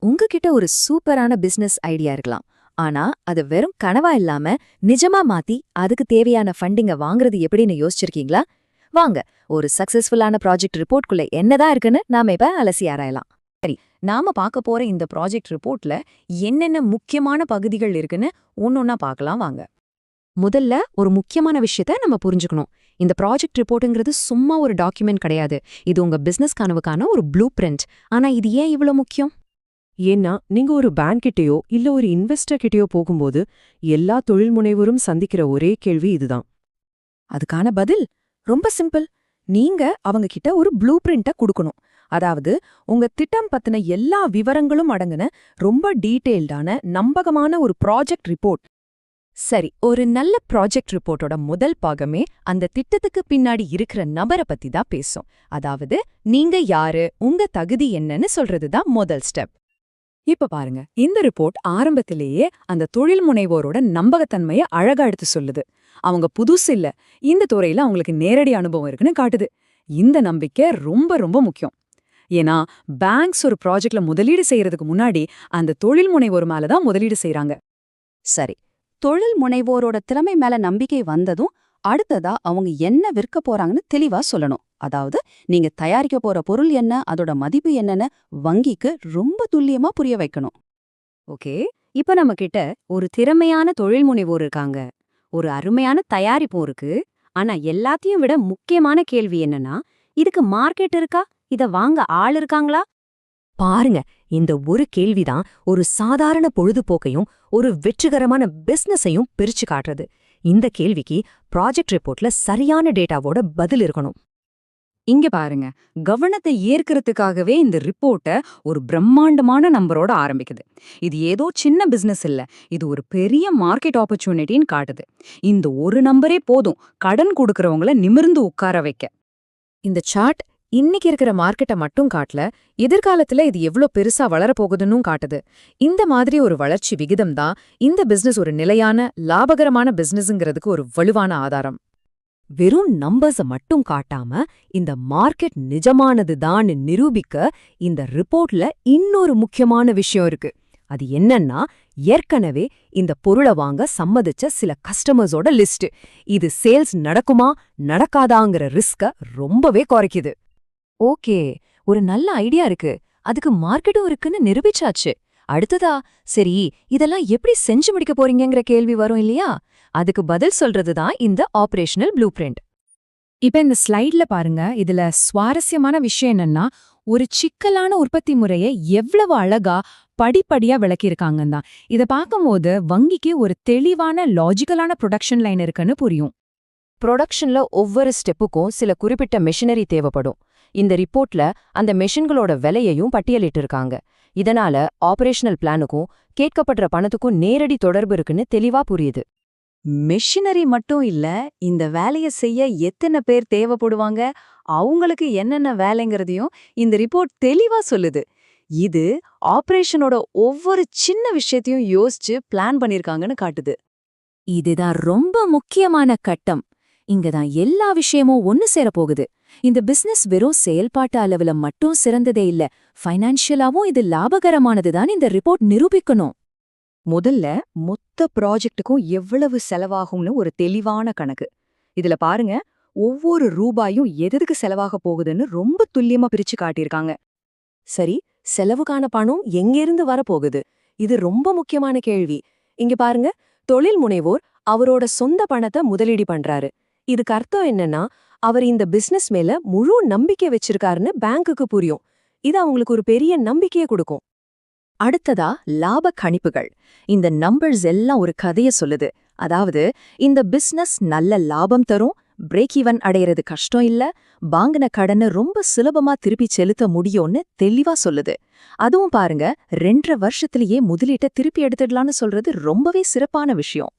உங்ககிட்ட ஒரு சூப்பரான பிசினஸ் ஐடியா இருக்கலாம். ஆனா அது வெறும் கனவா இல்லாம நிஜமா மாத்தி அதுக்கு தேவையான ஃபண்டிங்க வாங்குறது எப்படின்னு யோசிச்சிருக்கீங்களா? வாங்க, ஒரு சக்சஸ்ஃபுல்லான ப்ராஜெக்ட் ரிப்போர்ட்குள்ள என்னதான் இருக்குன்னு நாம இப்ப அலசி ஆராயலாம். நாம பார்க்க போற இந்த ப்ராஜெக்ட் ரிப்போர்ட்ல என்னென்ன முக்கியமான பகுதிகள் இருக்குன்னு ஒன்னொன்னா பார்க்கலாம் வாங்க. முதல்ல ஒரு முக்கியமான விஷயத்த நம்ம புரிஞ்சுக்கணும். இந்த ப்ராஜெக்ட் ரிப்போர்ட்டுங்கிறது சும்மா ஒரு டாக்குமெண்ட் கிடையாது. இது உங்க பிசினஸ் கனவுக்கான ஒரு ப்ளூ பிரிண்ட். ஆனா இது ஏன் இவ்ளோ முக்கியம்? ஏன்னா நீங்க ஒரு பேங்க் கிட்டயோ இல்ல ஒரு இன்வெஸ்டர் கிட்டயோ போகும்போது எல்லா தொழில் முனைவோரும் சந்திக்கிற ஒரே கேள்வி இதுதான். அதுக்கான பதில் ரொம்ப சிம்பிள். நீங்க அவங்க கிட்ட ஒரு ப்ளூ பிரிண்ட கொடுக்கணும். அதாவது உங்க திட்டம் பத்தின எல்லா விவரங்களும் அடங்குன ரொம்ப டீட்டெயில்டான நம்பகமான ஒரு ப்ராஜெக்ட் ரிப்போர்ட். சரி, ஒரு நல்ல ப்ராஜெக்ட் ரிப்போர்ட்டோட முதல் பாகமே அந்த திட்டத்துக்கு பின்னாடி இருக்கிற நபரை பத்தி தான் பேசும். அதாவது நீங்க யாரு, உங்க தகுதி என்னன்னு சொல்றதுதான் முதல் ஸ்டெப். இப்ப பாருங்க, இந்த ரிப்போர்ட் ஆரம்பத்திலேயே அந்த தொழில் முனைவோரோட நம்பகத்தன்மையை அழகா எடுத்து சொல்லுது. அவங்க புதுசு இல்ல, இந்த துறையில அவங்களுக்கு நேரடி அனுபவம் இருக்குன்னு காட்டுது. இந்த நம்பிக்கை ரொம்ப ரொம்ப முக்கியம். ஏன்னா பேங்க்ஸ் ஒரு ப்ராஜெக்ட்ல முதலீடு செய்யறதுக்கு முன்னாடி அந்த தொழில் முனைவோர் மேலதான் முதலீடு செய்யறாங்க. சரி, தொழில் முனைவோரோட திறமை மேல நம்பிக்கை வந்ததும் அடுத்ததா அவங்க என்ன விற்க போறாங்கன்னு தெளிவா சொல்லணும். அதாவது நீங்க தயாரிக்க போற பொருள் என்ன, அதோட மதிப்பு என்னன்னு வங்கிக்கு ரொம்ப துல்லியமா புரிய வைக்கணும். ஓகே, இப்ப நம்ம கிட்ட ஒரு திறமையான தொழில் முனைவோர் இருக்காங்க, ஒரு அருமையான தயாரிப்பும் இருக்கு. ஆனா எல்லாத்தையும் விட முக்கியமான கேள்வி என்னன்னா, இதுக்கு மார்க்கெட் இருக்கா, இத வாங்க ஆள் இருக்காங்களா? பாருங்க, இந்த ஒரு கேள்விதான் ஒரு சாதாரண பொழுதுபோக்கையும் ஒரு வெற்றிகரமான பிசினஸையும் பிரிச்சு காட்டுறது. இந்த கேள்விக்கு ப்ராஜெக்ட் ரிப்போர்ட்ல சரியான டேட்டாவோட பதில் இருக்கணும். இங்க பாருங்க, கவனத்தை ஈர்க்கறதுக்காகவே இந்த ரிப்போர்ட்டை ஒரு பிரம்மாண்டமான நம்பரோட ஆரம்பிக்குது. இது ஏதோ சின்ன பிசினஸ் இல்ல, இது ஒரு பெரிய மார்க்கெட் ஆப்பர்ச்சுனிட்டின்னு காட்டுது. இந்த ஒரு நம்பரே போதும் கடன் கொடுக்கறவங்கள நிமிர்ந்து உட்கார வைக்க. இந்த சார்ட் இன்னைக்கு இருக்கிற மார்க்கெட்டை மட்டும் காட்டல, எதிர்காலத்துல இது எவ்ளோ பெருசா வளரப்போகுதுன்னும் காட்டுது. இந்த மாதிரி ஒரு வளர்ச்சி விகிதம் தான் இந்த பிசினஸ் ஒரு நிலையான லாபகரமான பிசினஸ்ங்கிறதுக்கு ஒரு வலுவான ஆதாரம். வெறும் நம்பர்ஸ மட்டும் காட்டாம இந்த மார்க்கெட் நிஜமானதுதான் நிரூபிக்க இந்த ரிப்போர்ட்ல இன்னொரு முக்கியமான விஷயம் இருக்கு. அது என்னன்னா, ஏற்கனவே இந்த பொருளை வாங்க சம்மதிச்ச சில கஸ்டமர்ஸோட லிஸ்ட். இது சேல்ஸ் நடக்குமா நடக்காதாங்கிற ரிஸ்க ரொம்பவே குறைக்குது. ஓகே, ஒரு நல்ல ஐடியா இருக்கு, அதுக்கு மார்க்கெட்டும் இருக்குன்னு நிரூபிச்சாச்சு. அடுத்ததா, சரி இதெல்லாம் எப்படி செஞ்சு முடிக்க போறீங்கங்கிற கேள்வி வரும் இல்லையா? அதுக்கு பதில் சொல்றதுதான் இந்த ஆபரேஷனல் ப்ளூ பிரிண்ட். இப்ப இந்த ஸ்லைட்ல பாருங்க, இதுல சுவாரஸ்யமான விஷயம் என்னன்னா, ஒரு சிக்கலான உற்பத்தி முறையை எவ்வளவு அழகா படிப்படியா விளக்கியிருக்காங்கன்னு தான். இத பார்க்கும்போது வங்கிக்கு ஒரு தெளிவான லாஜிக்கலான ப்ரொடக்ஷன் லைன் இருக்குன்னு புரியும். ப்ரொடக்ஷன்ல ஒவ்வொரு ஸ்டெப்புக்கும் சில குறிப்பிட்ட மெஷினரி தேவைப்படும். இந்த ரிப்போர்ட்ல அந்த மெஷின்களோட விலையையும் பட்டியலிட்டிருக்காங்க. இதனால ஆபரேஷனல் பிளானுக்கும் கேட்கப்படுற பணத்துக்கும் நேரடி தொடர்பு இருக்குன்னு தெளிவா புரியுது. மெஷினரி மட்டும் இல்ல, இந்த வேலையை செய்ய எத்தனை பேர் தேவைப்படுவாங்க, அவங்களுக்கு என்னென்ன வேலைங்கிறதையும் இந்த ரிப்போர்ட் தெளிவா சொல்லுது. இது ஆபரேஷனோட ஒவ்வொரு சின்ன விஷயத்தையும் யோசிச்சு பிளான் பண்ணிருக்காங்கன்னு காட்டுது. இதுதான் ரொம்ப முக்கியமான கட்டம். இங்கதான் எல்லா விஷயமும் ஒன்னு சேரப்போகுது. இந்த பிசினஸ் வெறும் செயல்பாட்டு அளவுல மட்டும் சிறந்ததே இல்ல, ஃபைனான்ஷியலாவும் இது லாபகரமானதுதான் இந்த ரிப்போர்ட் நிரூபிக்கணும். முதல்ல மொத்த ப்ராஜெக்ட்டுக்கும் எவ்வளவு செலவாகும்னு ஒரு தெளிவான கணக்கு. இதுல பாருங்க, ஒவ்வொரு ரூபாயும் எதுக்கு செலவாக போகுதுன்னு ரொம்ப துல்லியமா பிரிச்சு காட்டியிருக்காங்க. சரி, செலவுக்கான பணம் எங்கிருந்து வரப்போகுது? இது ரொம்ப முக்கியமான கேள்வி. இங்க பாருங்க, தொழில் முனைவோர் அவரோட சொந்த பணத்தை முதலீடு பண்றாரு. இதுக்கு அர்த்தம் என்னன்னா, அவர் இந்த பிசினஸ் மேல முழு நம்பிக்கை வச்சிருக்காருன்னு பேங்குக்கு புரியும். இது அவங்களுக்கு ஒரு பெரிய நம்பிக்கையை கொடுக்கும். அடுத்ததா, லாப கணிப்புகள். இந்த நம்பர்ஸ் எல்லாம் ஒரு கதைய சொல்லுது. அதாவது இந்த பிசினஸ் நல்ல லாபம் தரும், பிரேக் ஈவன் அடையிறது கஷ்டம் இல்ல, வாங்கின கடனை ரொம்ப சுலபமா திருப்பி செலுத்த முடியும்னு தெளிவா சொல்லுது. அதுவும் பாருங்க, 2.5 வருஷத்திலேயே முதலீட்டை திருப்பி எடுத்துடலான்னு சொல்றது ரொம்பவே சிறப்பான விஷயம்.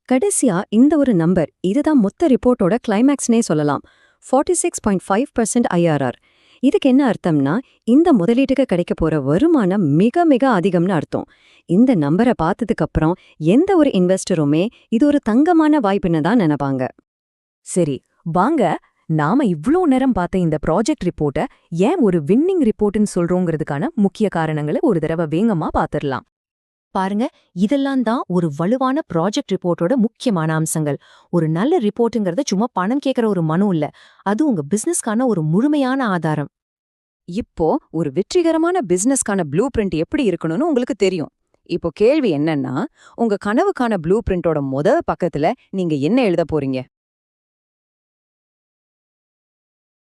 கடைசியா இந்த ஒரு நம்பர், இதுதான் மொத்த ரிப்போர்ட்டோட கிளைமேக்ஸ்னே சொல்லலாம். 46.5% IRR. இதுக்கு என்ன அர்த்தம்னா, இந்த முதலீட்டுக்கு கிடைக்க போற வருமானம் மிக மிக அதிகம்னு அர்த்தம். இந்த நம்பரை பார்த்ததுக்கு அப்புறம் எந்த ஒரு இன்வெஸ்டருமே இது ஒரு தங்கமான வாய்ப்புன்னு தான் நினைப்பாங்க. சரி, வாங்க நாம இவ்ளோ நேரம் பார்த்த இந்த ப்ராஜெக்ட் ரிப்போர்ட்டை ஏன் ஒரு வின்னிங் ரிப்போர்ட்னு சொல்றோங்கிறதுக்கான முக்கிய காரணங்களை ஒரு தடவை வேகமா பார்த்திடலாம். பாருங்க, இதெல்லாம் தான் ஒரு வலுவான ப்ராஜெக்ட் ரிப்போர்ட்டோட முக்கியமான அம்சங்கள். ஒரு நல்ல ரிப்போர்ட்டுங்கிறது சும்மா பணம் கேட்கற ஒரு மனு இல்ல, அது உங்க பிசினஸ்க்கான ஒரு முழுமையான ஆதாரம். இப்போ ஒரு வெற்றிகரமான பிசினஸ்க்கான ப்ளூ பிரிண்ட் எப்படி இருக்கணும்னு உங்களுக்கு தெரியும். இப்போ கேள்வி என்னன்னா, உங்க கனவுக்கான ப்ளூ பிரிண்டோட பக்கத்துல நீங்க என்ன எழுத போறீங்க?